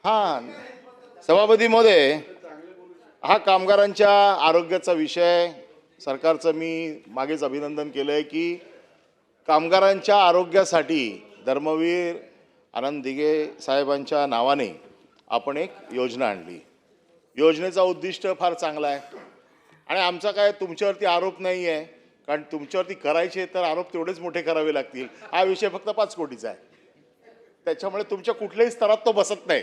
हां, सभापती महोदय, हा कामगारांच्या आरोग्याचा विषय सरकारचं मी मागेच अभिनंदन केलं आहे की कामगारांच्या आरोग्यासाठी धर्मवीर आनंद दिघे साहेबांच्या नावाने आपण एक योजना आणली। योजनेचा उद्दिष्ट फार चांगला आहे आणि आमचा काय तुमच्यावरती आरोप नाही आहे, कारण तुमच्यावरती करायचे तर आरोप तेवढेच मोठे करावे लागतील। हा विषय फक्त 5 कोटीचा आहे, त्याच्यामुळे तुमच्या कुठल्याही स्तरात तो बसत नाही।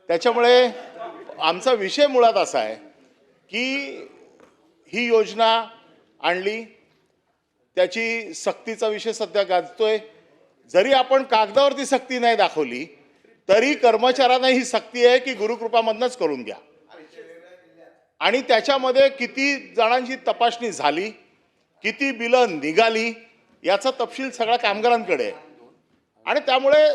त्याच्यामुळे आमचा विषय मुळात असा आहे की ही योजना आणली, त्याची सक्तीचा विषय सध्या गाजतोय। जरी आपण कागदावरती सक्ती नाही दाखवली तरी कर्मचाऱ्यांना ही सक्ती आहे की गुरुकृपामधनच करून घ्या, आणि त्याच्यामध्ये किती जणांची तपासणी झाली, किती बिलं निघाली याचा तपशील सगळा कामगारांकडे आहे। आणि त्यामुळे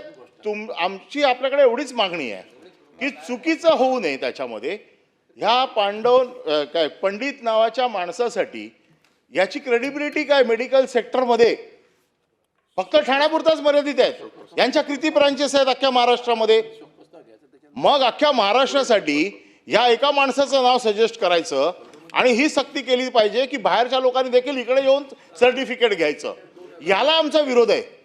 आमची आपल्याकडे एवढीच मागणी आहे की चुकीचं होऊ नये त्याच्यामध्ये। ह्या पंडित नावाच्या माणसासाठी याची क्रेडिबिलिटी काय मेडिकल सेक्टरमध्ये फक्त ठाण्यापुरताच मर्यादित आहेत। यांच्या किती ब्रांचेस आहेत अख्ख्या महाराष्ट्रामध्ये? मग अख्ख्या महाराष्ट्रासाठी या एका माणसाचं नाव सजेस्ट करायचं आणि ही सक्ती केली पाहिजे की बाहेरच्या लोकांनी देखील इकडे येऊन सर्टिफिकेट घ्यायचं। याला आमचा विरोध आहे।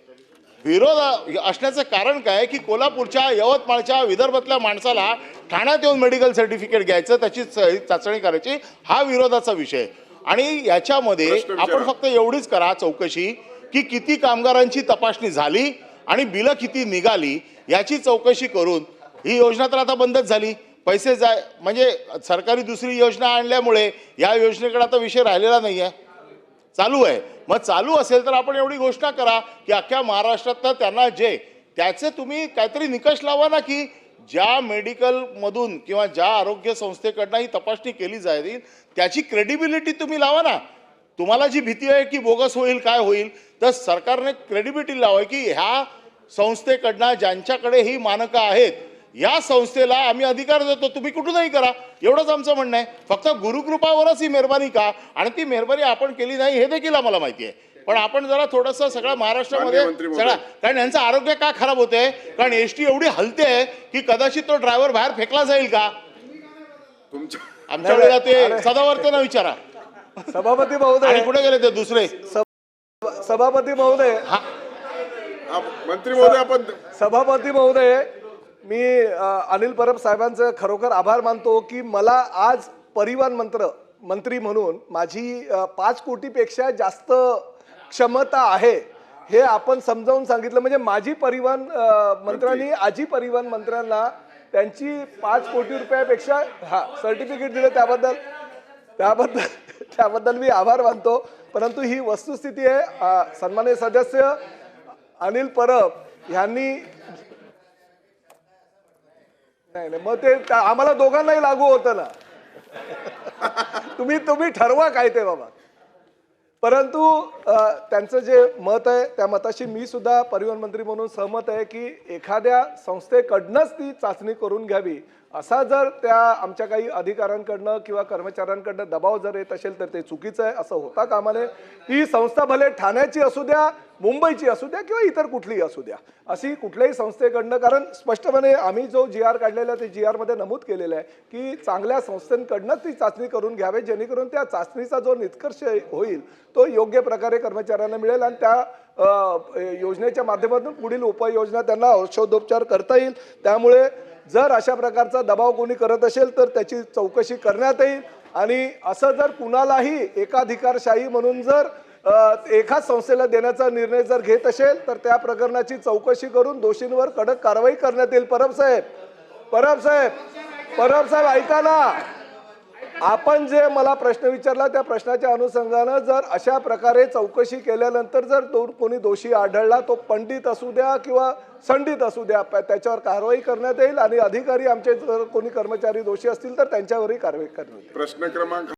विरोध असण्याचं कारण काय की कोल्हापूरच्या, यवतमाळच्या, विदर्भातल्या माणसाला ठाण्यात येऊन मेडिकल सर्टिफिकेट घ्यायचं, त्याची चाचणी करायची, हा विरोधाचा विषय। आणि याच्यामध्ये आपण फक्त एवढीच करा चौकशी की किती कामगारांची तपासणी झाली आणि बिलं किती निघाली याची चौकशी करून ही योजना तर आता बंदच झाली, पैसे म्हणजे सरकारी दुसरी योजना आणल्यामुळे या योजनेकडे आता विषय राहिलेला नाही आहे, चालू आहे। मग चालू असेल तर आपण एवढी घोषणा करा की अख्ख्या महाराष्ट्रात त्यांना जे त्याचे तुम्ही काहीतरी निकष लावा ना, की ज्या मेडिकलमधून किंवा ज्या आरोग्य संस्थेकडनं ही तपासणी केली जाईल त्याची क्रेडिबिलिटी तुम्ही लावा ना। तुम्हाला जी भीती आहे की बोगस होईल काय होईल, तर सरकारने क्रेडिबिलिटी लावाय की ह्या संस्थेकडनं ज्यांच्याकडे ही मानकं आहेत या संस्थेला आम्ही अधिकार देतो, तुम्ही कुठूनही करा, एवढंच आमचं म्हणणं आहे। फक्त गुरुकृपावरच ही मेहरबानी का, आणि ती मेहरबानी आपण केली नाही हे देखील आम्हाला माहिती आहे। पण आपण जरा थोडंसं सगळ्या महाराष्ट्रामध्ये सगळा, कारण यांचं आरोग्य का खराब होते, कारण एसटी एवढी हलते की कदाचित तो ड्रायव्हर बाहेर फेकला जाईल का। आमच्या वेळेला ते सदावर्तेनं विचारा। सभापती महोदय, आणि कुठे गेले ते दुसरे सभापती महोदय, मंत्री महोदय, आपण सभापती महोदय, मी अनिल परब साहेबांचे खरोखर आभार मानतो की मला आज परिवहन मंत्री म्हणून माझी 5 कोटीपेक्षा जास्त क्षमता आहे हे आपण समजावून सांगितलं। म्हणजे माझी परिवहन मंत्र्यांनी आजी परिवहन मंत्र्यांना त्यांची 5 कोटी रुपयापेक्षा सर्टिफिकेट दिलं, त्याबद्दल मी आभार मानतो। परंतु ही वस्तुस्थिती आहे। सन्माननीय सदस्य अनिल परब यांनी नाही मग ते आम्हाला दोघांनाही लागू होतं ना। तुम्ही ठरवा काय ते बाबा। परंतु त्यांचं जे मत आहे त्या मताशी मी सुद्धा परिवहन मंत्री म्हणून सहमत आहे की एखाद्या संस्थेकडनंच ती चाचणी करून घ्यावी, असा जर त्या आमच्या काही अधिकाऱ्यांकडनं किंवा कर्मचाऱ्यांकडनं दबाव जर येत असेल तर ते चुकीचं आहे, असं होता कामा नये। ही संस्था भले ठाण्याची असू द्या, मुंबईची असू द्या किंवा इतर कुठलीही असू द्या, अशी कुठल्याही संस्थेकडनं, कारण स्पष्टपणे आम्ही जो GR काढलेला आहे ते GR मध्ये नमूद केलेलं आहे की चांगल्या संस्थांकडनंच ती चाचणी करून घ्यावे, जेणेकरून त्या चाचणीचा जो निष्कर्ष होईल तो योग्य प्रकारे कर्मचाऱ्यांना मिळेल आणि त्या योजनेच्या माध्यमातून पुढील उपाययोजना त्यांना औषधोपचार करता येईल। त्यामुळे जर अशा प्रकारचा दबाव कोणी करत असेल तर त्याची चौकशी करण्यात येईल, आणि असं जर कुणालाही एकाधिकारशाही म्हणून जर एकाच संस्थेला देण्याचा निर्णय जर घेत असेल तर त्या प्रकरणाची चौकशी करून दोषींवर कडक कारवाई करण्यात येईल। परब साहेब ऐका ना, आपण जे मला प्रश्न विचारला त्या प्रश्नाच्या अनुषंगानं जर अशा प्रकारे चौकशी केल्यानंतर जर कोणी दोषी आढळला, तो पंडित असू द्या किंवा संडित असू द्या, त्याच्यावर कारवाई करण्यात येईल, आणि अधिकारी आमचे जर कोणी कर्मचारी दोषी असतील तर त्यांच्यावरही कारवाई करण्यात येईल। प्रश्न क्रमांक